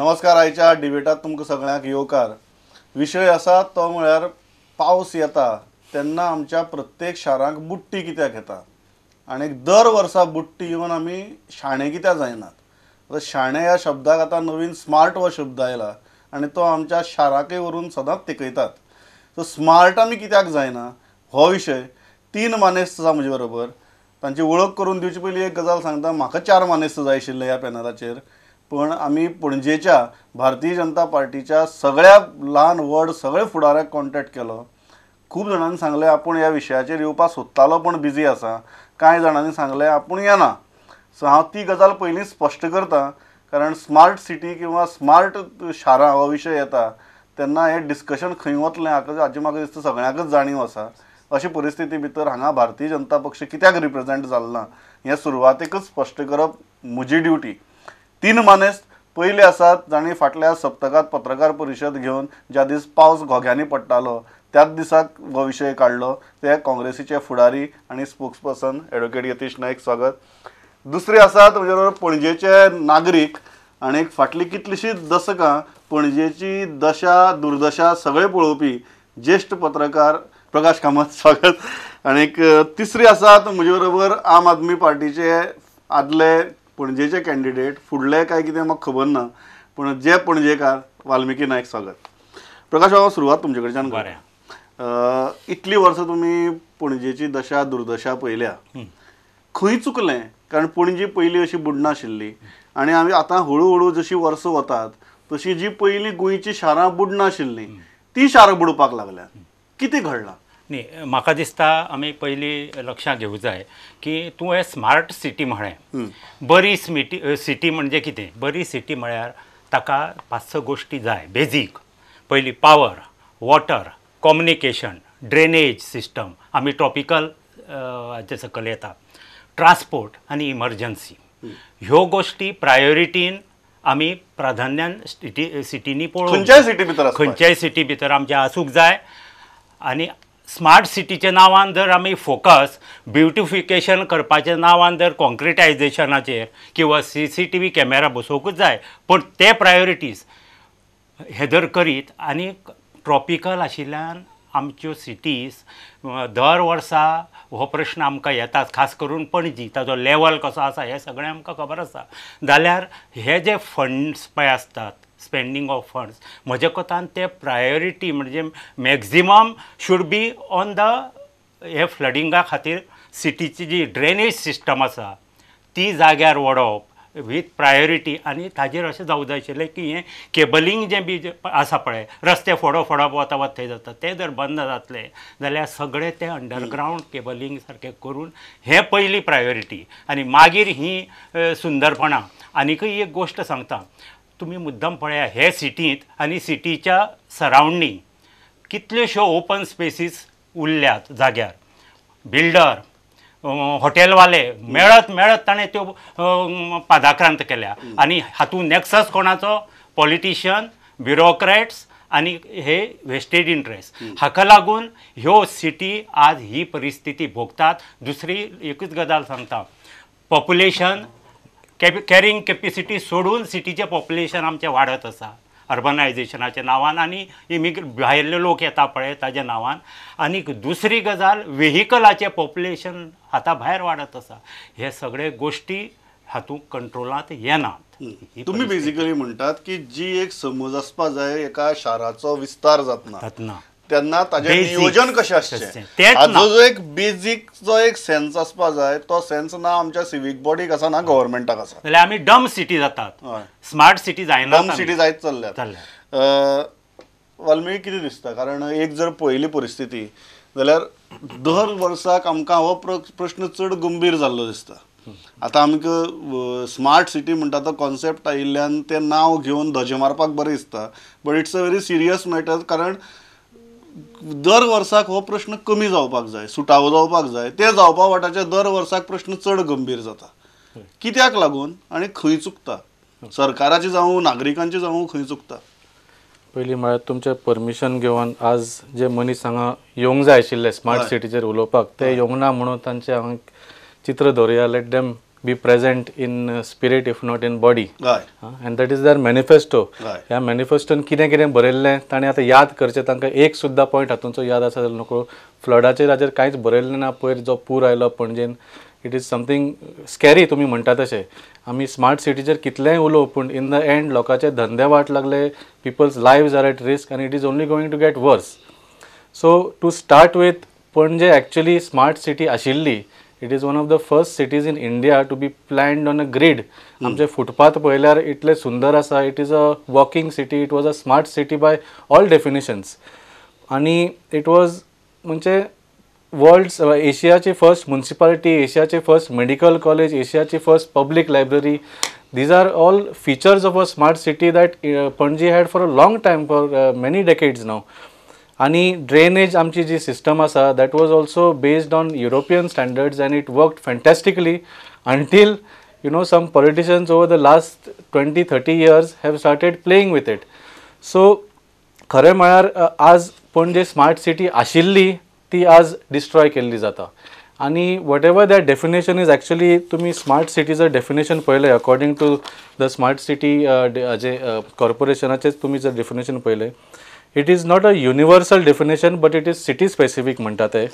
नमस्कार. आयच्या डिबेटात तुमकां सगळ्यांक येवकार. विशय आसा तो म्हळ्यार पावस येता तेन्ना आमच्या प्रत्येक शारांक बुट्टी कित्याक येता आनी दर वर्सा बुट्टी येवन आमी शाणे कित्याक जायनात. आता शाणे ह्या शब्दाक आतां नवीन स्मार्ट हो शब्द आयला आनी तो आमच्या शाराकय व्हरून सदांच तिकयतात. सो स्मार्ट आमी कित्याक जायना हो विशय 3 मानेस्त आसा म्हजे बरोबर. तांची वळख करून दिवचे पयलीं एक गजाल सांगता. म्हाका 4 मानेस्त जाय आशिल्ले ह्या पॅनलाचेर, पण आमी पणजेच्या भारतीय जनता पार्टीच्या सगळ्या ल्हान व्हड सगळे फुडाऱ्याक कॉन्टॅक्ट केलो. खूब जाणांनी सांगलें आपूण ह्या विशयाचेर येवपाक सोदतालो पण बिजी आसा. कांय जाणांनी सांगलें आपूण येना. सो हांव ती गजाल पयलीं स्पश्ट करता, कारण स्मार्ट सिटी किंवा स्मार्ट शारां हो विशय येता तेन्ना हें डिस्कशन खंय वतलें हाची म्हाका दिसता सगळ्यांकच जाणीव आसा. अशे परिस्थिती भितर हांगा भारतीय जनता पक्ष कित्याक रिप्रेझेंट जालना हें सुरवातेकच स्पश्ट करप म्हजी ड्युटी. 3 मानेस्त पयले आसात जाणी फाटल्या सप्तकात पत्रकार परिशद घेवन ज्या दीस पावस घोग्यांनी पडटालो त्याच दिसाक हो विशय काडलो. ते काँग्रेसीचे फुडारी आनी स्पोक्सपर्सन एडवोकेट यतीश नायक. स्वागत. दुसरे आसात म्हजे बरोबर पणजेचे नागरीक आनी फाटली कितलींशींच दशकां पणजेची दशा दुर्दशा सगळे पळोवपी ज्येश्ठ पत्रकार प्रकाश कामत. स्वागत. आनीक तिसरी आसात म्हजे बरोबर आम आदमी पार्टीचे आदले पणजेचे कॅन्डिडेट, फुडले काय कितें म्हाका खबर ना, पूण जे पणजेकार वाल्मिकी नायक. स्वागत. प्रकाश बाबा, सुरवात तुमचे कडच्यान करूया. इतली वर्सां तुमी पणजेची दशा दुर्दशा पळयल्या. खंय चुकलें? कारण पणजी पयलीं अशी बुडनाशिल्ली आनी आमी आतां हळू हळू जशी वर्सां वतात तशी जी पयलीं गोंयची शारां बुडनाशिल्लीं ती शारां बुडपाक लागल्यात. कितें घडलां? न्ही, म्हाका दिसता आमी पयलीं लक्षांत घेवंक जाय की तूं हे स्मार्ट सिटी म्हळें. बरी सिटी म्हणजे कितें? बरी सिटी म्हळ्यार ताका 5-6 गोश्टी जाय बेजीक. पयली power, water, communication, drainage system, आमी ट्रॉपिकल हाचे सकयल येता, ट्रान्सपोर्ट आनी इमर्जन्सी. ह्यो गोश्टी प्रायोरिटीन आमी प्राधान्यान सिटीनी पळोवंक, खंयच्याय सिटी भितर आमच्या आसूंक जाय. आनी स्मार्ट सिटीच्या नांवान जर आमी फोकस ब्युटिफिकेशन करपाच्या नांवान जर कॉन्क्रिटायझेशनाचेर किंवा CCTV कॅमेरा बसोवंकूच जाय, पण ते प्रायोरिटीज हे जर करीत आनी ट्रॉपिकल आशिल्ल्यान आमच्यो सिटीज दर वर्सा हो प्रश्न आमकां येतात, खास करून पणजी, ताजो लेवल कसो आसा हें सगळें आमकां खबर आसा. जाल्यार हे जे फंड्स पळय आसतात, स्पेंडींग ऑफ फंड्स, म्हजे कोतान ते प्रायोरिटी म्हणजे maximum should be on the हे फ्लडिंगा खातीर सिटीची जी ड्रेनेज सिस्टम आसा ती जाग्यार वडोवप वीथ प्रायोरिटी. आनी ताजेर अशें जावं जाय आशिल्लें की हें केबलींग जें बी आसा पळय, रस्ते फोडप वता थंय जाता, तें जर बंद जातलें जाल्यार सगळें तें अंडरग्रावंड केबलींग सारकें करून हें पयली प्रायोरिटी. आनी मागीर ही सुंदरपणां. आनीकय एक गोश्ट सांगता, तुमी मुद्दम पळया हे सिटींत आनी सिटीच्या सरावंडींग कितल्योश्यो ओपन स्पेसीस उरल्यात जाग्यार. बिल्डर, हॉटेलवाले मेळत ताणें त्यो पादाक्रांत केल्या. आनी हातूंत नॅक्सस कोणाचो? पॉलिटिशियन, ब्युरोक्रेट्स आनी हे वेस्टेड इंट्रस्ट. हाका लागून ह्यो सिटी आज ही परिस्थिती भोगतात. दुसरी एकूच गजाल सांगता, पॉप्युलेशन कॅरिंग कॅपेसिटी सोडून सिटीचें पॉप्युलेशन आमचें वाडत आसा अर्बनायझेशनाच्या नांवान आनी भायले लोक येता पळय ताज्या नांवान. आनी दुसरी गजाल, व्हेहिकलाचें पॉप्युलेशन हाता भायर वाडत आसा. हे सगळे गोश्टी हातूंत कंट्रोलांत येनात. तुम्ही बेजिकली म्हणटात की जी एक समज आसपा जाय एका शाराचो विस्तार जातना तेन्ना ताजें नियोजन कशें आसचें, हाजो जो एक बेजीक जो एक सेन्स आसपा जाय तो सेन्स ना आमच्या सिवीक बॉडीक आसा ना गव्हर्मेंटाक आसा. जाल्यार आमी डम सिटी जातात, स्मार्ट सिटी जायना, डम सिटी जायत चल्ल्यात. वाल्मिकी कितें दिसता? कारण एक जर पळयली परिस्थिती जाल्यार दर वर्साक आमकां हो प्रश्न चड गंभीर जाल्लो दिसता. आतां आमकां स्मार्ट सिटी म्हणटा तो कॉन्सेप्ट आयिल्ल्यान तें नांव घेवन धजे मारपाक बरें दिसता, but it's a very serious matter. कारण दर वर्साक हो प्रश्न कमी जावपाक जाय, सुटावो जावपाक जाय. ते जावपा वाटाचे दर वर्साक प्रश्न चड गंभीर जाता. कित्याक लागून आनी खंय चुकता? सरकाराची जावं नागरिकांची जावं खंय चुकता? पयलीं म्हळ्यार तुमचें परमिशन घेवन आज जे मनीस हांगा येवंक जाय आशिल्ले स्मार्ट सिटीचेर उलोवपाक ते येवंक ना म्हणून तांचें हांगा चित्र दवरया. Let them be present in spirit if not in body. हय And that is their manifesto. हय ह्या मॅनिफेस्टोन कितें कितें बरयल्लें ताणें आतां याद करचें, तांकां एक सुद्दां पॉयंट हातूंचो याद आसा जाल्यार नको. फ्लडाचेर हाजेर कांयच बरयल्लें ना. पयर जो पूर आयलो पणजेन, इट इज समथींग स्कॅरी. तुमी म्हणटा तशें आमी स्मार्ट सिटीचेर कितलेंय उलोव, पूण इन द एंड लोकांचे धंदे वाट लागले, people's lives are at risk आनी it is only going to get worse. So to start with, Panaji actually smart city आशिल्ली. It is one of the first cities in India to be planned on a grid. आमचे footpath पळयल्यार इतले सुंदर आसा. It is a walking city. It was a smart city by all definitions. आनी it was म्हणजे world's एशियाची first municipality, एशियाचे first medical college, एशियाची first public library. These are all features of a smart city that Panaji had for a long time, for many decades now. आणि drainage आमची जी system आसा that was also based on European standards and it worked fantastically until some politicians over the last 20-30 years have started playing with it. So खरें म्हळ्यार आज पणजे smart city आशिल्ली ती आज डिस्ट्रॉय केल्ली जाता. आणि whatever that definition is actually, तुम्ही स्मार्ट सिटीचं डेफिनेशन पळयलें according to the smart city जे कॉर्पोरेशनाचेच तुम्ही जर डेफिनेशन पळयलें, it is not a universal definition but it is city specific म्हणटा ते.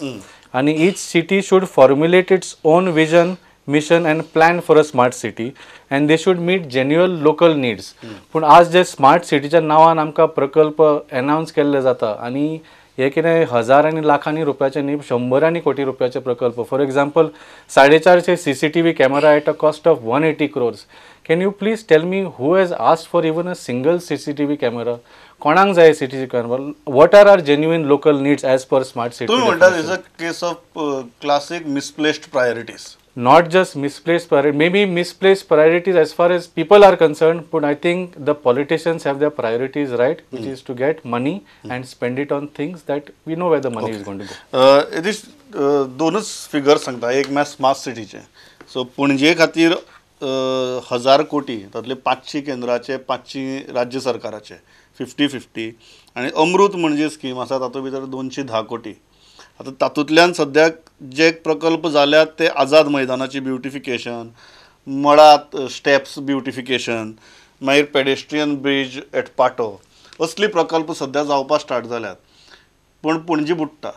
आणि each city should formulate its own vision, mission and plan for a smart city and they should meet genuine local needs. पूण आज जे smart सिटीच्या नांवान आमकां प्रकल्प अनाउन्स केल्ले जाता आनी हे कितें हजार आनी लाखांनी रुपयाचे न्ही, शंबरांनी कोटी रुपयाचे प्रकल्प. For example 450 CCTV camera at a cost of 180 crores. Can you please tell me who has asked for even a single CCTV camera? कोणाक जाय CCTV camera? What are are genuine local needs as per smart city? तुम्ही म्हणतात is a case of classic misplaced priorities. Not just misplaced priorities, maybe misplaced priorities as far as people are concerned, but I think the politicians have their priorities right, which is to get money and spend it on things that we know where the money is going to go. यदीश दोनच figure सांगता. एक म्हळ्यार smart सिटीचे. So पणजे खातीर 1000 कोटी, तातले 500 केंद्राचे, 500 राज्य सरकाराचे, 50-50. आणि अमृत म्हणजे स्कीम आसा तातूंत भितर 210 कोटी. आता तातूंतल्यान सद्याक जे प्रकल्प जाल्यात ते आझाद मैदानाची ब्युटिफिकेशन, मळात स्टेप्स ब्युटिफिकेशन, मागीर पेडेस्ट्रियन ब्रिज एट पाटो, असली प्रकल्प सद्या जावपाक स्टार्ट जाल्यात. पूण पणजी बुडटा.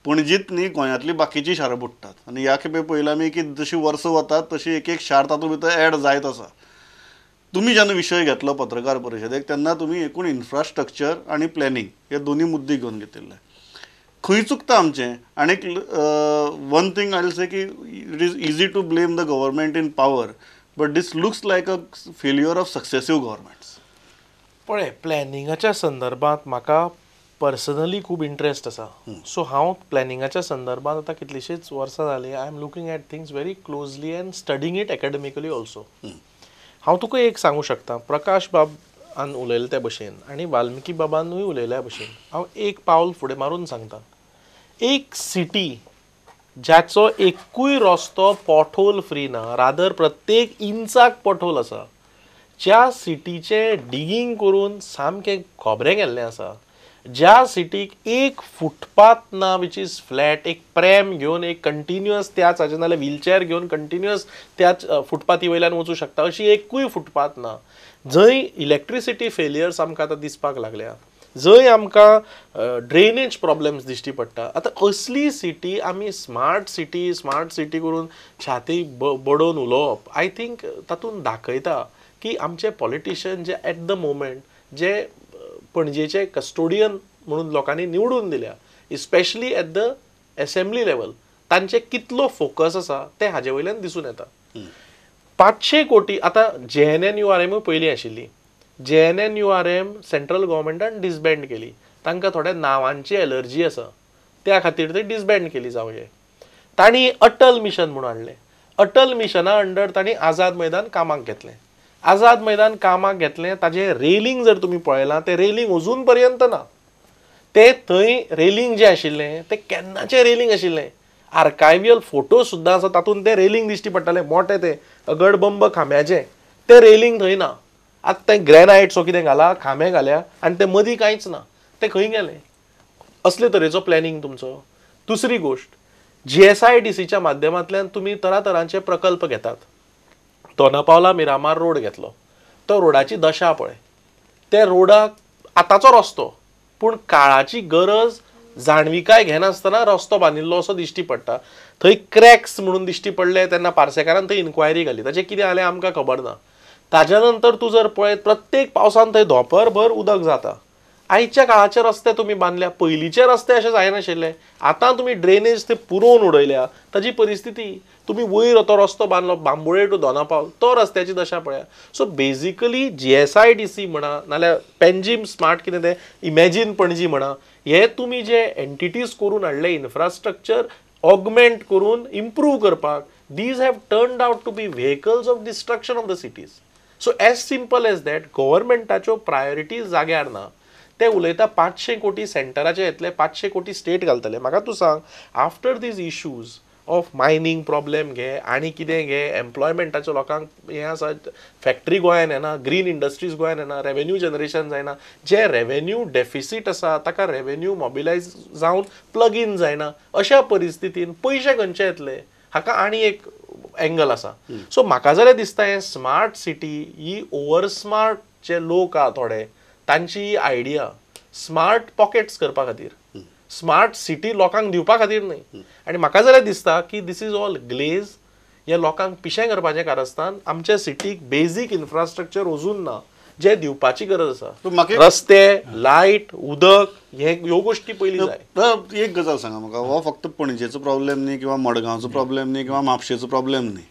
पणजीत न्ही, गोंयांतली बाकीची शारां बुडटात. आनी ह्या खेपे पळयलां आमी की जशी वर्सां वतात तशी एक एक शार तातूंत भितर एड जायत आसा. तुम्ही जेन्ना विशय घेतलो पत्रकार परिशदेक तेन्ना तुम्ही एकूण इन्फ्रास्ट्रक्चर आनी प्लॅनिंग हे दोन्ही मुद्दे घेवन घेतिल्ले. खंय चुकता आमचें? आनीक one thing I will say की it is easy to blame the government in power, but this looks like a failure of successive governments. पळय, प्लॅनिंगाच्या संदर्भात म्हाका पर्सनली खूब इंट्रस्ट आसा. सो हांव प्लॅनिंगाच्या संदर्भात आतां कितलींशींच वर्सां जालीं I am looking at things very closely and studying it academically also. हांव तुका एक सांगू शकता, प्रकाश बाबान उलयले त्या भशेन आनी वाल्मिकी बाबानूय उलयल्या भशेन हांव एक पावल फुडें मारून सांगता. एक सिटी ज्याचो एकूय रस्तो पॉटहोल फ्री ना, रादर प्रत्येक इंचाक पॉटहोल आसा, ज्या सिटीचे डिगींग करून सामकें खोबरें गेल्लें आसा, ज्या सिटीक एक फुटपाथ ना विच इज फ्लॅट, एक प्रेम घेवन एक कंटिन्युअस त्याच हाचे नाल्यार व्हीलचॅर घेवन कंटिन्युअस त्याच फुटपाथी वयल्यान वचूं शकता अशी एकूय फुटपाथ ना, जंय इलेक्ट्रिसिटी फेलियर्स आमकां आतां दिसपाक लागल्या, जंय आमकां ड्रेनेज प्रॉब्लेम्स दिश्टी पडटा. आतां असली सिटी आमी स्मार्ट सिटी करून छाती बडोवन उलोवप, आय थिंक तातूंत दाखयता की आमचे पॉलिटिशियन जे एट द मोमेंट जे पणजेचे कस्टोडियन म्हणून लोकांनी निवडून दिल्या, especially at the assembly level, तांचे कितलो फोकस आसा ते हाजे वयल्यान दिसून येता. 500 कोटी आतां JNNURM पयलीं आशिल्ली. JNNURM सेंट्रल गव्हर्मेंटान डिसबँड केली. तांकां थोड्या नांवांची एलर्जी आसा, त्या खातीर ते डिसबँड केली जावं. तांणी अटल मिशन म्हणून हाडलें. अटल मिशना अंडर तांणी आझाद मैदान कामाक घेतलें. आझाद मैदान कामाक घेतलें, ताजें रेलिंग जर तुमी पळयलां ते रेलिंग अजून पर्यंत ना. ते थंय रेलिंग जें आशिल्लें तें केन्नाचें रेलिंग आशिल्लें. आर्कायव्हल फोटो सुद्दां आसा, तातूंत तें रेलिंग दिश्टी पडटालें मोठें, तें अगडबंब खांब्याचें. तें रेलिंग थंय ना. आतां तें ग्रॅनायट सो कितें घाला, खांबे घाल्या आनी ते मदीं कांयच ना. तें खंय गेलें? असले तरेचो प्लॅनिंग तुमचो. दुसरी गोश्ट, GSIDCच्या माध्यमांतल्यान तुमी तरातरांचे प्रकल्प घेतात. दोनापावला मिरामार रोड घेतलो, तो रोडाची दशा पळय, त्या रोडाक आतांचो रस्तो पूण काळाची गरज जाणविकाय घेनासतना रस्तो बांदिल्लो असो दिश्टी पडटा. थंय क्रॅक्स म्हणून दिश्टी पडले तेन्ना पार्सेकारान थंय इन्क्वायरी घाली, ताचें कितें जालें आमकां खबर ना. ताज्या नंतर तूं जर पळयत प्रत्येक पावसान थंय धोपरभर उदक जाता. आयच्या काळाचे रस्ते तुमी बांदल्या, पयलींचे रस्ते अशे जायनाशिल्ले. आतां तुमी ड्रेनेज ते पुरोवन उडयल्या, ताजी परिस्थिती. तुम्ही वयर तो रस्तो बांदलो बांबोळे टू दोनापावल, तो रस्त्याची दशा पळया. सो बेजिकली GSIDC म्हणा नाल्यार पेंजीम स्मार्ट कितें तें इमॅजीन पणजी म्हणा, हे तुमी जे एंटिटीज करून हाडले इन्फ्रास्ट्रक्चर ऑगमेंट करून इम्प्रूव करपाक, these have turned out to be vehicles of destruction of the cities. So as simple as that गव्हर्मेंटाच्यो प्रायोरिटीज जाग्यार ना. ते उलयता 500 कोटी सेंटराचे येतले, 500 कोटी स्टेट घालतले. म्हाका तूं सांग, after these issues of mining problem घे आनी कितें घे, एम्प्लॉयमेंटाच्या लोकांक हें आसा, फॅक्टरी गोंयान येना, ग्रीन इंडस्ट्रीज गोंयान येना, रेवेन्यू जनरेशन जायना, जे रेवेन्यू डेफिसीट आसा ताका रेवेन्यू मोबिलायज जावन प्लग इन जायना, अशा परिस्थितीन पयशे खंयचे येतले, हाका आनी एक एंगल आसा. सो म्हाका जाल्यार दिसता हें स्मार्ट सिटी ही ओवर स्मार्ट जे लोक आहा थोडे, तांची आयडिया स्मार्ट पॉकेट्स करपा खातीर, स्मार्ट सिटी लोकांक दिवपा खातीर न्हय. आनी म्हाका जाल्यार दिसता की दीस इज ऑल ग्लेज. हे लोकांक पिशें करपाचें कारस्थान आमच्या सिटीक बेजीक इन्फ्रास्ट्रक्चर अजून ना जे दिवपाची गरज आसा. रस्ते, लायट, उदक, ह्यो गोश्टी पयली जाय. एक गजाल सांगा म्हाका, हो फक्त पणजेचो प्रॉब्लेम न्ही किंवा मडगांवचो प्रॉब्लेम न्ही किंवा म्हापशेचो प्रॉब्लेम न्ही.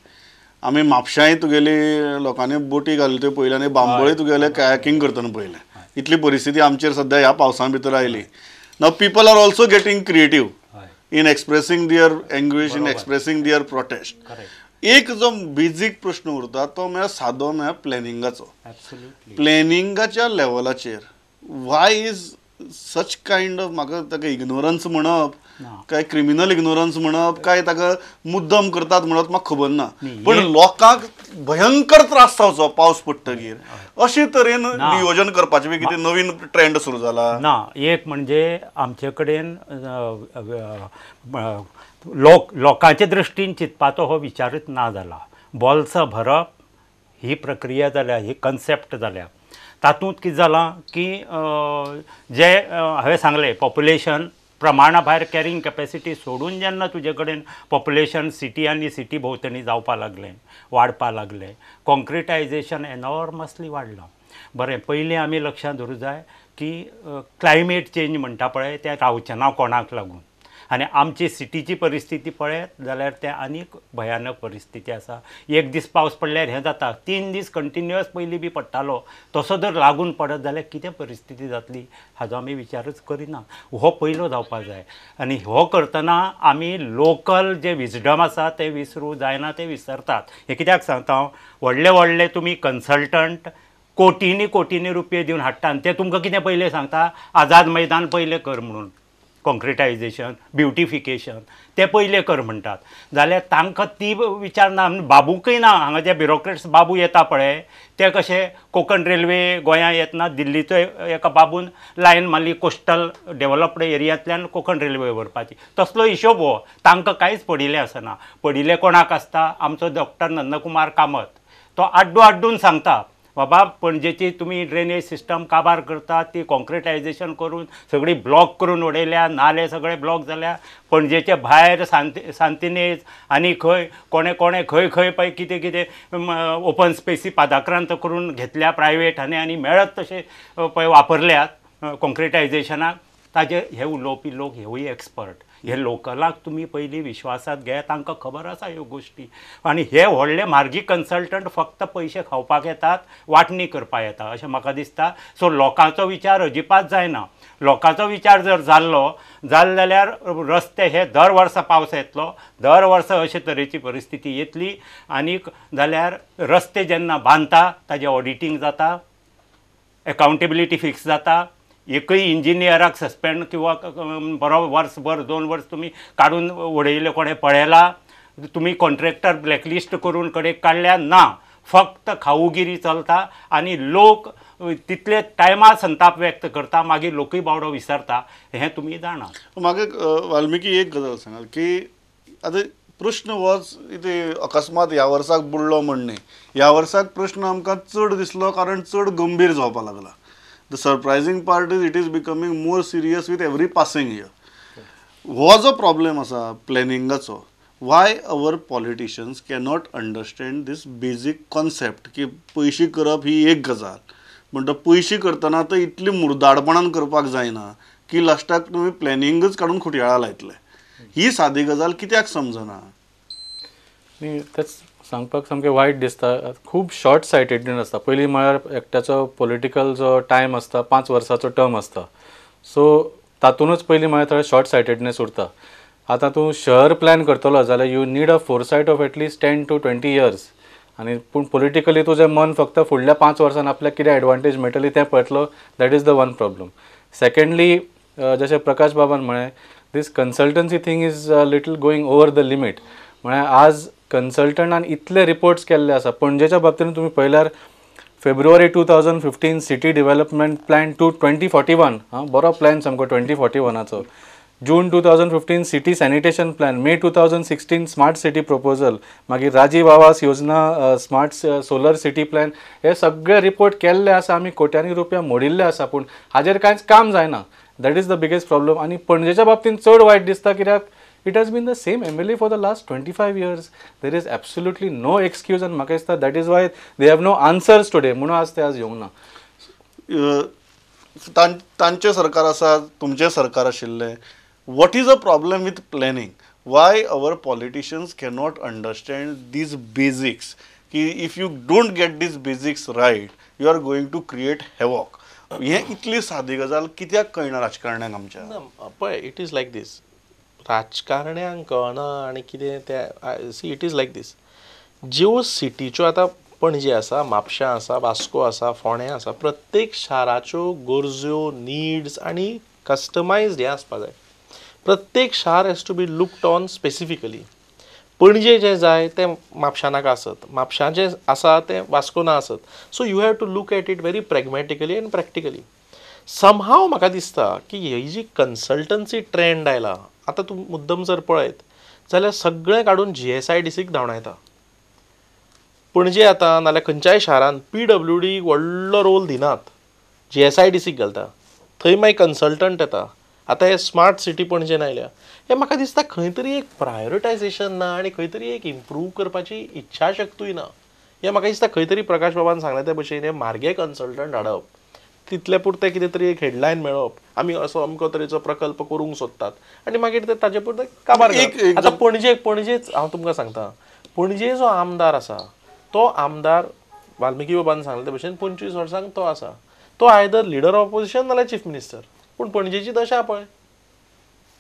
आमी म्हापशांय तुगेली लोकांनी बोटी घाल्यो त्यो पयले आनी बांबोळे तुगेले कायाकींग करतना पयले. इतली परिस्थिती आमचेर सद्या ह्या पावसा भितर आयली. Now people are also getting creative in expressing their language, in expressing their protest. एक जो बेजीक प्रश्न उरता तो म्हळ्यार सादो म्हळ्यार प्लॅनिंगाचो. प्लॅनिंगाच्या लेवलाचेर why is such kind of, म्हाका ताका इग्नोरन्स म्हणप काय क्रिमिनल इग्नोरन्स म्हणप काय ताका मुद्दम करतात म्हणत म्हाका खबर ना, पण लोकांक भयंकर त्रास जावचो पावस पडटगीर अशे तरेन नियोजन करपाचें बी कितें नवीन ट्रेंड सुरू जाला ना. एक म्हणजे आमचे कडेन लोकांचे दृश्टीन चिंतपाचो हो विचारूच ना जाला. बॉल्स भरप ही प्रक्रिया जाल्या, ही कन्सेप्ट जाल्या. तातूंत कितें जालां की जे हांवें सांगलें पॉप्युलेशन प्रमाणा भायर कॅरिंग कॅपॅसिटी सोडून जेन्ना तुजे कडेन पॉप्युलेशन सिटी आनी सिटी भोंवतणी जावपा लागलें, वाडपा लागलें, कॉन्क्रिटायजेशन एनॉर्मसली वाडलां. बरें, पयलीं आमी लक्षांत दवरूं जाय की क्लायमेट चेंज म्हणटा पळय तें रावचें ना कोणाक लागून. आनी आमची सिटीची परिस्थिती पळयत जाल्यार तें आनीक भयानक परिस्थिती आसा. एक दीस पावस पडल्यार हें जाता, 3 दीस कंटिन्युअस पयलीं बी पडटालो, तसो जर लागून पडत जाल्यार कितें परिस्थिती जातली हाजो आमी विचारूच करिना. हो पयलो जावपाक जाय. आनी हो करतना आमी लोकल जे विजडम आसा तें विसरूं जायना, तें विसरतात. हें कित्याक सांगता हांव, व्हडले व्हडले तुमी कन्सल्टंट कोटींनी रुपये दिवन हाडटा आनी ते तुमकां कितें पयलें सांगता, आझाद मैदान पयलें कर म्हणून, कॉन्क्रिटायजेशन, ब्युटिफिकेशन ते पयलें कर म्हणटात. जाल्यार तांकां ती विचार ना. बाबूकय ना. हांगा जे ब्युरोक्रेट्स बाबू येता पळय ते कशे कोंकण रेल्वे गोंयां येतना दिल्लीचो एका बाबून लायन मारली कोस्टल डेव्हलप्ड एरियांतल्यान कोंकण रेल्वे व्हरपाची. तसलो हिशोब हो. तांकां कांयच पडिल्लें आसना. पडिल्लें कोणाक आसता, आमचो डॉक्टर नंदकुमार कामत. तो आड्डून सांगता, बाबा पणजेची तुम्ही ड्रेनेज सिस्टम काबार करता, ती कॉन्क्रिटायजेशन करून सगळी ब्लॉक करून उडयल्या, नाले सगळे ब्लॉक जाल्या. पणजेचे भायर सांतिनेज आनी कोणे खंय पळय कितें कितें ओपन स्पेसी पादाक्रांत करून घेतल्या प्रायवेट आनी मेळत तशे पळय वापरल्यात कॉन्क्रिटायजेशनाक. ताजे हे उलोवपी लोक हेवूय एक्सपर्ट. हे लोकलाक तुमी पयलीं विश्वासांत घे, तांकां खबर आसा ह्यो गोश्टी. आनी हे व्हडले म्हारगी कन्सल्टंट फक्त पयशे खावपाक येतात, वांटणी करपाक येता अशें म्हाका दिसता. सो लोकांचो विचार अजिबात जायना. लोकांचो विचार जर जाल्लो जाल्यार रस्ते हे दर वर्सा पावस येतलो, दर वर्सा अशे तरेची परिस्थिती येतली. आनीक जाल्यार रस्ते जेन्ना बांदता ताजें ऑडिटींग जाता, एकावंटेबिलिटी फिक्स जाता. एकय इंजिनियराक सस्पेंड किंवा बरो वर्सभर 2 वर्स तुमी काडून उडयले कोणें पळयला, तुमी कॉन्ट्रॅक्टर ब्लॅकलिस्ट करून कडेक काडल्या ना. फक्त खाऊगिरी चलता आनी लोक तितले टायमार संताप व्यक्त करता, मागीर लोकूय बावडो विसरता. हें तुमी जाणा. म्हाका वाल्मिकी एक गजाल सांगात की आतां प्रश्न होच ते अकस्मात ह्या वर्साक बुडलो म्हणणे ह्या वर्साक प्रश्न आमकां चड दिसलो कारण चड गंभीर जावपाक लागला. The surprising part is it is becoming more serious with every passing year. हो जो प्रॉब्लेम आसा प्लॅनिंगाचो, why our politicians cannot understand this basic concept की पयशे करप ही एक गजाल, म्हणटा पयशे करतना तर इतली मुर्दाडपणान करपाक जायना की लास्टाक तुमी प्लॅनिंगच काडून खुटयाळा लायतले. ही सादी गजाल कित्याक समजना? न्ही तेच सांगपाक सामकें वायट दिसता. खूब शॉर्ट सायटेडनेस आसता. पयलीं म्हळ्यार एकट्याचो पॉलिटिकल जो टायम आसता 5 वर्साचो टर्म आसता, सो तातूनच पयलीं म्हळ्यार थोडे शॉर्ट सायटेडनेस उरता. आतां तूं शहर प्लॅन करतलो जाल्यार you need a foresight of at least 10 to 20 years. आनी पूण पॉलिटिकली तुजें मन फक्त फुडल्या 5 वर्सान आपल्याक कितें एडवांटेज मेळटली तें पळयतलो. That is the one problem. Secondly जशें प्रकाश बाबान म्हळें, this consultancy thing is little going over the limit. म्हळ्यार आज कन्सल्टंटान इतले रिपोर्ट्स केल्ले आसा. पणजेच्या बाबतींत तुमी पळयल्यार फेब्रुवारी 2015 सिटी डेव्हलपमेंट प्लॅन टू 2041, बरो प्लॅन सामको 2041चो. June 2015 city sanitation plan, May 2016 smart city proposal, मागीर Rajiv Awas Yojana, smart solar city plan, हे सगळे रिपोर्ट केल्ले आसा. आमी कोट्यांनी रुपया मोडिल्ले आसा पूण हाजेर कांयच काम जायना. That is the biggest problem. आनी पणजेच्या बाबतींत चड वायट दिसता कित्याक it has been the same MLA for the last 25 years. There is absolutely no excuse. आनी म्हाका दिसता that is why they have no answers today, म्हणून आज ते आज येवंक ना. तांचें सरकार आसा, तुमचें सरकार आशिल्लें. What is a problem with planning? Why our politicians cannot understand these basics की if you don't get these basics right you are going to create havoc. हें इतली सादी गजाल कित्याक कळना राजकारण्यांक आमच्या? पळय, इट इज लायक दीस. राजकारण्यांक कळना आनी कितें तें सी इट इज लायक दीस. ज्यो सिटीच्यो आतां पणजे आसा, म्हापशां आसा, वास्को आसा, फोंड्या आसा, प्रत्येक शाराच्यो गरजो, निड्स आनी कस्टमायज्ड हें आसपाक जाय. प्रत्येक शार has to be looked on specifically. Panaji जें जाय तें म्हापशां नाका आसत, म्हापशां जें आसा तें वास्को ना आसत. So you have to look at it very pragmatically and practically. Somehow म्हाका दिसता की ही जी कन्सल्टन्सी ट्रेंड आयला, आतां तूं मुद्दम जर पळयत जाल्यार सगळें काडून GSIDCक धांवडायता. पणजे आतां नाल्यार खंयच्याय शारान PWD व्हडलो रोल दिनात, GSIDCक घालता. थंय मागीर कन्सल्टंट येता. आतां हे स्मार्ट सिटी पणजेन आयल्या, हें म्हाका दिसता खंय तरी एक प्रायोरिटायझेशन ना आनी खंय तरी एक इम्प्रूव करपाची इच्छा शक्तूय ना. हें म्हाका दिसता खंय तरी प्रकाश बाबान सांगल्या त्या भशेन हे मार्गे कन्सल्टंट हाडप, तितले पुरते कितें तरी एक हेडलायन मेळप, आमी असो अमको तरेचो प्रकल्प करूंक सोदतात आनी मागीर ते ताजे पुरते काबार करप. आतां पणजेच हांव तुमकां सांगता, पणजे जो आमदार आसा तो आमदार वाल्मिकी बाबान सांगले ते भशेन 25 वर्सांक तो आसा. तो आयदर लिडर ऑफ ऑपोजिशन नाल्यार चीफ मिनिस्टर. पूण पणजेची दशा पळय.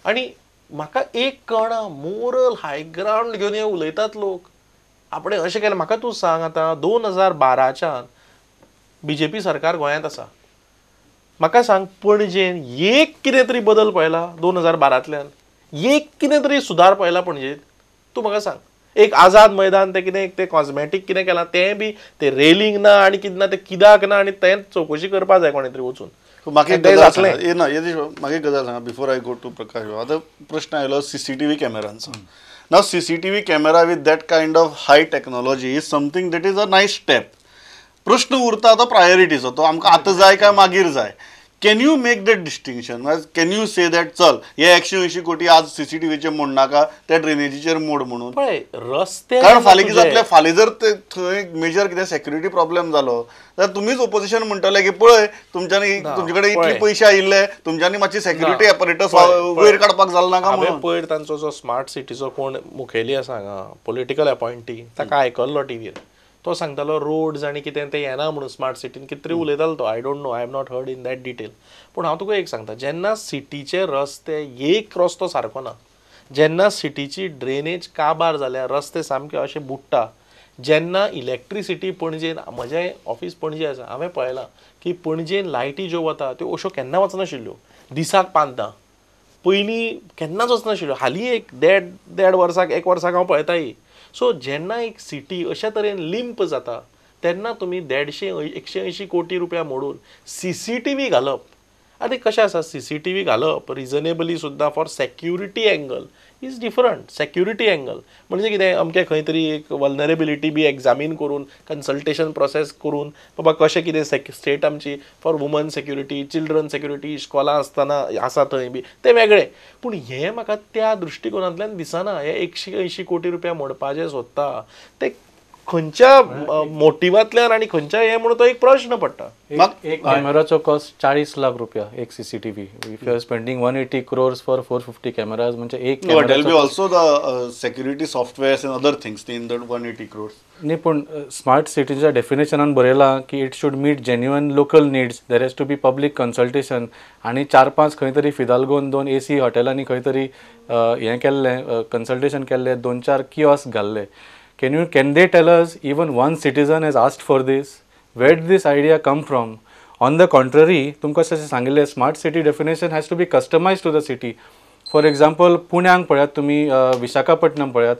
आनी म्हाका एक कळना, मोरल हायग्रावंड घेवन हे उलयतात लोक. आपणें अशें केलें. म्हाका तूं सांग, आतां 2012च्यान BJP सरकार गोंयांत आसा. म्हाका सांग, पणजेन एक कितें तरी बदल पळयला 2012तल्यान? एक कितें तरी सुदार पळयला पणजेंत? तूं म्हाका सांग. एक आझाद मैदान तें कितें तें कॉस्मॅटीक कितें केलां तें बी ते रेलिंग ना आनी कितें ना तें कित्याक ना आनी तें चवकशी करपा जाय कोणें तरी वचून. म्हाका एक गजाल सांगा before I go to Prakash Baba. आतां प्रश्न आयलो CCTV कॅमेरांचो. Now CCTV camera with that kind of high technology is something that is a nice step. प्रश्न उरता तो प्रायोरिटीचो, तो आमकां आतां जाय काय मागीर जाय. Can you make that distinction? Can you say that चल हे 180 कोटी आज CCTVचेर मोड नाका, त्या ड्रेनेजीचेर मोड म्हणून? पळय, रस्ते कारण फाल्यां कितें जातलें, फाल्यां जर थंय मेजर कितें सेक्युरिटी प्रॉब्लेम जालो जाल्यार तुमीच ओपोजिशन म्हणटले की पळय तुमचे कडेन इतले पयशे आयिल्ले, तुमच्यांनी मातशी सेक्युरिटी एपरेटस वयर काडपाक जालो नाका म्हणून. पयर तांचो जो स्मार्ट सिटीचो कोण मुखेली आसा हांगा पॉलिटिकल अपॉयंटी, ताका आयकल्लो टीव्हीर. तो सांगतालो रोड्स आनी कितें तें येना म्हणून स्मार्ट सिटीन कितें तरी उलयतालो तो. I don't know, I have not heard in that detail. पूण हांव तुका एक सांगता, जेन्ना सिटीचे रस्ते एक रस्तो सारको ना, जेन्ना सिटीची ड्रेनेज काबार जाल्यार रस्ते सामके अशे बुडटा, जेन्ना इलेक्ट्रिसिटी पणजेन, म्हजें ऑफिस पणजे आसा, हांवें पळयलां की पणजेन लायटी ज्यो वता त्यो अश्यो केन्ना वचनाशिल्ल्यो, दिसाक 5-10. पयलीं केन्नाच वचनाशिल्ल्यो. हालीं एक देड वर्साक 1 वर्साक हांव पळयताय. सो जेन्ना एक सिटी अशा तरेन लिंप जाता तेन्ना तुमी 150-180 कोटी रुपया मोडून CCTV घालप. आनी कशें आसा, CCTV घालप रिजनेबली सुद्दां for security angle is different. Security angle म्हणजे कितें अमकें खंय तरी एक वल्नरेबिलिटी बी एक्झामीन करून कन्सल्टेशन प्रोसेस करून बाबा कशें कितें स्टेट आमची for women security, children security, इश्कोलां आसतना आसा थंय बी तें वेगळें. पूण हें म्हाका त्या दृश्टिकोनांतल्यान दिसना. हे 180 कोटी रुपया मोडपा जे सोदता ते खंयच्या मोटिवांतल्यान आनी खंयच्या हें म्हणून तो एक प्रश्न पडटा. एक कॅमेराचो कॉस्ट 40 लाख रुपया एक CCTV. If you are spending 180 crores for 450 cameras म्हणजे एक No, but there'll be also the security softwares and other things in that 180 crores. नाही पण स्मार्ट सिटीच्या डेफिनेशनान बरयलां की it should meet genuine local needs. There has to be public consultation आनी 4-5 खंय तरी फिदाल्गोन 2 AC हॉटेलांनी खंय तरी हें केल्लें कन्सल्टेशन केल्लें, 2-4 किऑस्क घाल्ले. Can they tell us even one citizen has asked for this? Where did this idea come from? On the contrary, तुमकां अशें सांगिल्लें smart city definition has to be customise to the city. For example पुण्यांक पळयात तुमी, विशाखापट्टणम पळयात.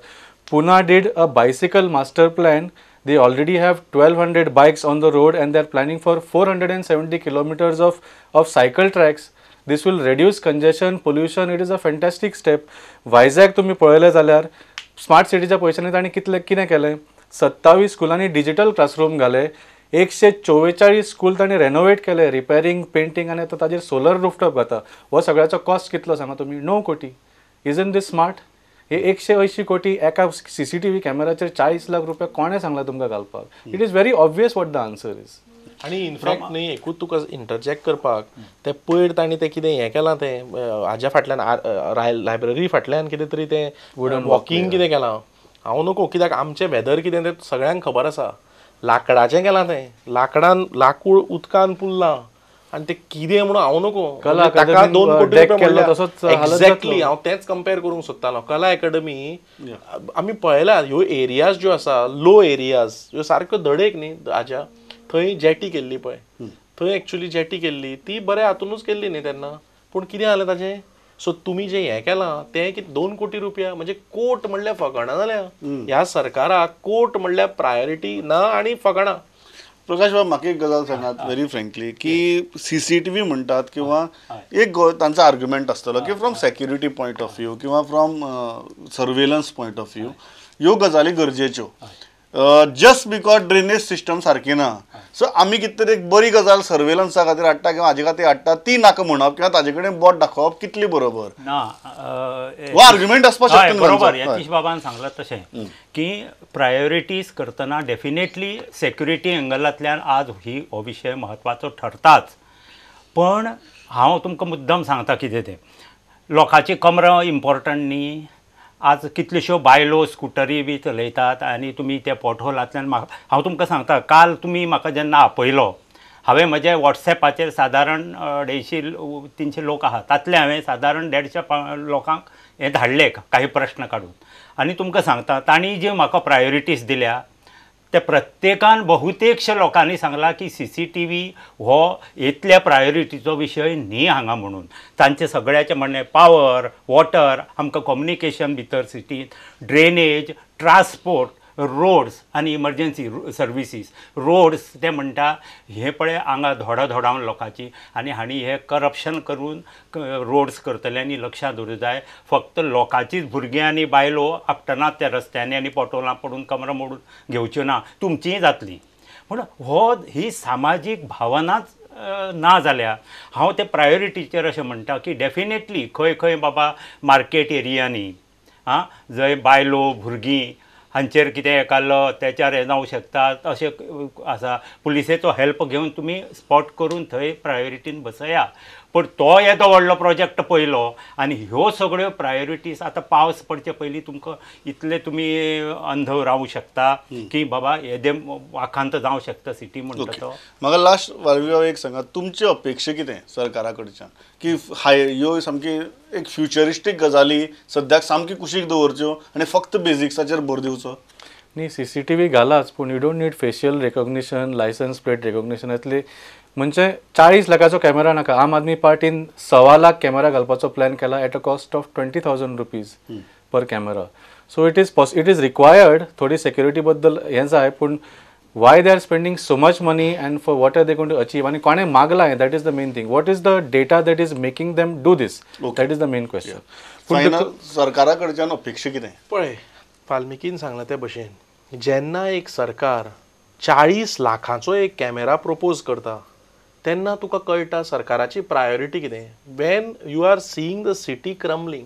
Poona did a bicycle master plan. They already have 1200 bikes on the road and they are planning for 470 kilometers of cycle tracks. This will reduce congestion, pollution. It is a fantastic step. Vizag तुम्ही पळयलें जाल्यार smart सिटीच्या पयशांनी तांणी कितें केलें, 27 स्कुलांनी digital classroom घाले, 144 स्कूल तांणी रेनोवेट केले, रिपेरिंग, पेंटिंग आनी आतां ताजेर सोलर रूफटॉप घाता. हो सगळ्याचो कॉस्ट कितलो सांगा तुमी? 9 कोटी. इजन दीस स्मार्ट? हे 180 कोटी एका CCTV कॅमेराचेर 40 लाख रुपया कोणें सांगला तुमकां घालपाक? It is very obvious what the answer is. आनी इनफॅक्ट न्ही एकूच तुका इंटरजेक्ट करपाक ते पयर तांणी तें कितें हें केलां तें हाज्या फाटल्यान लायब्ररी फाटल्यान कितें तरी तें वॉकिंग कितें केलां. हांव नको, कित्याक आमचें वेदर कितें तें सगळ्यांक खबर आसा. लाकडाचें केलां तें, लाकूड उदकान पुरलां आनी तें कितें म्हणून हांव नको. ताका 2 कोटी रुपया एक्झॅक्टली हांव तेंच कंपेर करूंक सोदतालो. कला अकॅडमी आमी पळयला ह्यो एरियाज ज्यो आसा, लो एरियाज ह्यो सारक्यो धडेक न्ही हाज्या, थंय जेटी केल्ली पळय, थंय एक्चुअली जेटी केल्ली ती बऱ्या हातूनच केल्ली न्ही तेन्ना. पूण कितें जालें ताचें? सो तुमी जें हें केलां तें कितें 2 कोटी रुपया म्हणजे कोट म्हणल्यार फकाणां जाल्या. ह्या सरकाराक कोट म्हणल्यार प्रायोरिटी ना आनी फकाणां. प्रकाश बाब, म्हाका एक गजाल सांगात व्हेरी फ्रँकली की CCTV म्हणटात किंवा एक तांचो आर्ग्युमेंट आसतलो की from security point of view किंवा from surveillance point of view ह्यो गजाली गरजेच्यो. जस्ट बिकॉज ड्रेनेज सिस्टम सारकी ना, सो आमी कितें तरी एक बरी गजाल सर्वेलन्सा खातीर हाडटा किंवा हाजे खातीर हाडटा ती नाका म्हणप किंवा ताजे कडेन बोट दाखोवप कितली बरोबर ना. हो आर्ग्युमेंट आसपाक शकता. बरोबर, यतीश बाबान सांगलां तशें की प्रायोरिटीज करतना डेफिनेटली सेक्युरिटी एंगलांतल्यान आज हो विशय म्हत्वाचो ठरताच. पण हांव तुमकां मुद्दम सांगता कितें तें, लोकांची कमरां इम्पॉर्टंट न्ही. आज कितल्योश्यो बायलो स्कुटरी बी चलयतात आनी तुमी त्या पोटहोलांतल्यान हांव तुमकां सांगता, काल तुमी म्हाका जेन्ना आपयलो, हांवें म्हज्या वॉट्सॅपाचेर सादारण 150-300 लोक आहात, तातले हांवें सादारण 150 लोकांक हें धाडलें काही प्रश्न काडून. आनी तुमकां सांगता, तांणी ज्यो म्हाका प्रायोरिटीज दिल्या त्या प्रत्येकान बहुतेकशे लोकांनी सांगला की CCTV हो इतल्या प्रायोरिटीचो विशय न्ही हांगा म्हणून. तांचे सगळ्याचें म्हणणें पावर, वॉटर, आमकां कम्युनिकेशन भितर सिटींत, ड्रेनेज, ट्रान्सपोर्ट, रोड्स आनी इमर्जन्सी सर्विसीस. रोड्स ते म्हणटा हे पळय हांगा धोडावन लोकांची, आनी हांणी हे करप्शन करून रोड्स करतल्यांनी लक्षांत दवरूंक जाय. फक्त लोकांचीच भुरगीं आनी बायलो आपटनात त्या रस्त्यांनी आनी पोटोलां पडून कमरां मोडून घेवच्यो ना, तुमचीय जातली. म्हण ही सामाजीक भावनाच ना जाल्या. हांव ते प्रायोरिटीचेर अशें म्हणटा की डेफिनेटली खंय बाबा मार्केट एरियांनी जंय बायलो भुरगीं हांचेर कितें एकालो अत्याचार हे जावं शकता, अशें आसा, पुलिसेचो हेल्प घेवन तुमी स्पॉट करून थंय प्रायोरिटीन बसया. पण तो येदो व्हडलो प्रोजेक्ट पयलो आनी ह्यो सगळ्यो प्रायोरिटीज आतां पावस पडचे पयलीं तुमकां इतले तुमी अंध रावूं शकता की बाबा येदे वाखांत जावं शकता सिटी म्हणटा तो. म्हाका लास्ट वारवीबाब एक सांगात, तुमची अपेक्षा कितें सरकारा कडच्यान की ह्यो सामकी एक फ्युचरिस्टीक गजाली सद्याक सामकी कुशीक दवरच्यो आनी फक्त बेजिक्साचेर भर दिवचो? न्ही, CCTV घालाच, पूण you don't need facial recognition, licence plate recognition येतली. म्हणजे 40 लाखाचो कॅमेरा नाका. आम आदमी पार्टीन 1.25 लाख कॅमेरा घालपाचो प्लॅन केला at a cost of 20,000 rupees per camera. So it is required. थोडी सेक्युरिटी बद्दल हें जाय, पूण why they are spending so much money and for what are they going to achieve आणि कोणे मागलाय that is the main thing. What is the data that is making them do this, that is the main question. Final सरकारा कडच्यान अपेक्षा कितें? पळय, वाल्मिकीन सांगला त्या भशेन जेन्ना एक सरकार 40 लाखांचो एक कॅमेरा प्रपोज करता तेन्ना तुका कळटा सरकाराची प्रायोरिटी कितें. When you are seeing the city crumbling.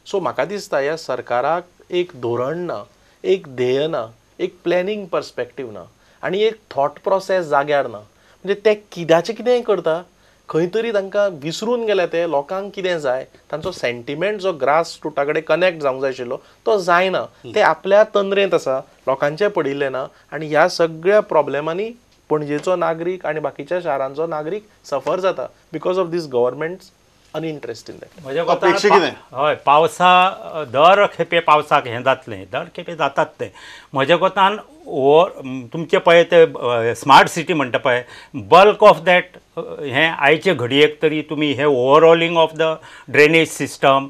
So म्हाका दिसता ह्या सरकाराक एक धोरण ना, एक ध्येय ना, एक प्लॅनिंग पर्स्पेक्टीव ना आनी एक थॉट प्रोसेस जाग्यार ना. म्हणजे ते कित्याचें कितेंय करता खंय तरी तांकां विसरून गेले ते लोकांक कितें जाय, तांचो सेंटिमेंट जो ग्रास रुटा कडेन कनेक्ट जावंक जाय आशिल्लो तो जायना. ते आपल्या तंद्रेंत आसा, लोकांचे पडिल्ले ना आनी ह्या सगळ्या प्रॉब्लेमांनी पणजेचो नागरीक आनी बाकीच्या शारांचो नागरीक सफर जाता because of this governments uninterest in that. म्हज्या अपेक्षा कोतान कितें? हय, पावसा दर खेपे पावसाक हें जातलें, दर खेपे जातात तें. म्हज्या कोतान तुमचे पळय ते स्मार्ट सिटी म्हणटा पळय, बल्क ऑफ दॅट हें आयचे घडयेक तरी तुमी हें overhauling of the drainage system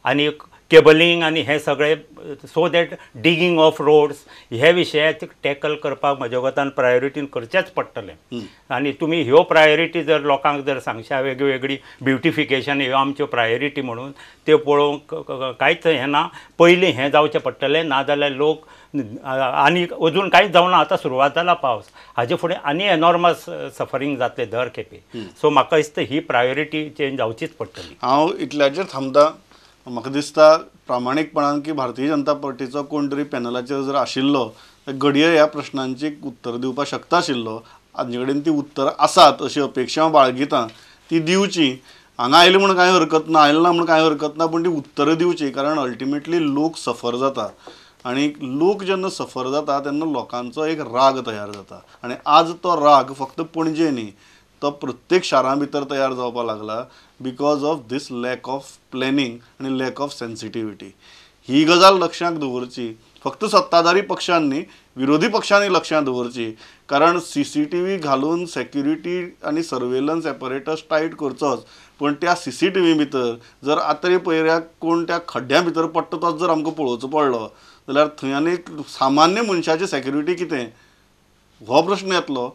आनी केबलिंग आनी हें सगळें सो दॅट डिगींग ऑफ रोड्स हे विशयाचे टॅकल करपाक म्हज्या कोतान प्रायोरिटीन करचेंच पडटलें. आनी तुमी ह्यो प्रायोरिटी जर लोकांक जर सांगशा वेगळी ब्युटिफिकेशन ह्यो आमच्यो प्रायोरिटी म्हणून त्यो पळोवंक कांयच हें ना. पयलीं हें जावचें पडटलें, नाजाल्यार लोक आनी अजून कांयच जावना. आतां सुरवात जाला पावस, हाजे फुडें आनी एनॉर्मस सफरींग जातलें दर खेपे. सो म्हाका दिसता ही प्रायोरिटी चेंज जावचीच पडटली. हांव इतल्याचेर थांबता. म्हाका दिसता प्रामाणीकपणान की भारतीय जनता पार्टीचो कोण तरी पॅनलाचेर जर आशिल्लो घडये ह्या प्रश्नांची उत्तर दिवपाक शकता आशिल्लो. हाजे कडेन ती उत्तरां आसात अशी अपेक्षा हांव बाळगितां. ती दिवची. हांगा आयले म्हणून कांय हरकत ना, आयले ना म्हणून कांय हरकत ना, पूण ती उत्तरां दिवची. कारण अल्टिमेटली लोक सफर जाता आनी लोक जेन्ना सफर जाता तेन्ना लोकांचो एक राग तयार जाता. आनी आज तो राग फक्त पणजे न्ही, तो प्रत्येक शारां भितर तयार जावपाक लागला because of this lack of planning आनी लॅक ऑफ सेन्सिटिविटी. ही गजाल लक्षांत दवरची. फक्त सत्ताधारी पक्षांनी, विरोधी पक्षांनी लक्षांत दवरची. कारण CCTV घालून सेक्युरिटी आनी सर्वेलन्स एपरेटस टायट करचोच, पण त्या CCTV भितर जर आतां पयऱ्याक कोण त्या खड्ड्या भितर पडटा तोच जर आमकां पळोवचो पडलो जाल्यार थंय आनी सामान्य मनशाची सेक्युरिटी कितें हो प्रश्न येतलो.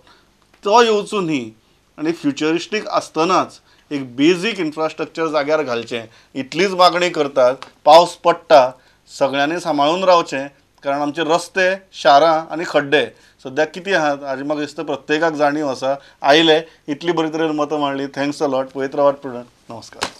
तो येवचो न्ही आनी फ्युचरिस्टीक आसतनाच एक बेजीक इन्फ्रास्ट्रक्चर जाग्यार घालचें इतलीच मागणी करतात. पावस पडटा, सगळ्यांनी सांबाळून रावचें. कारण आमचे रस्ते, शारां आनी खड्डे सद्याक कितें आहात हाजी म्हाका दिसता प्रत्येकाक जाणीव आसा. आयले, इतली बरी तरेन मतां मांडली. Thanks a lot. पळयत रावात. नमस्कार.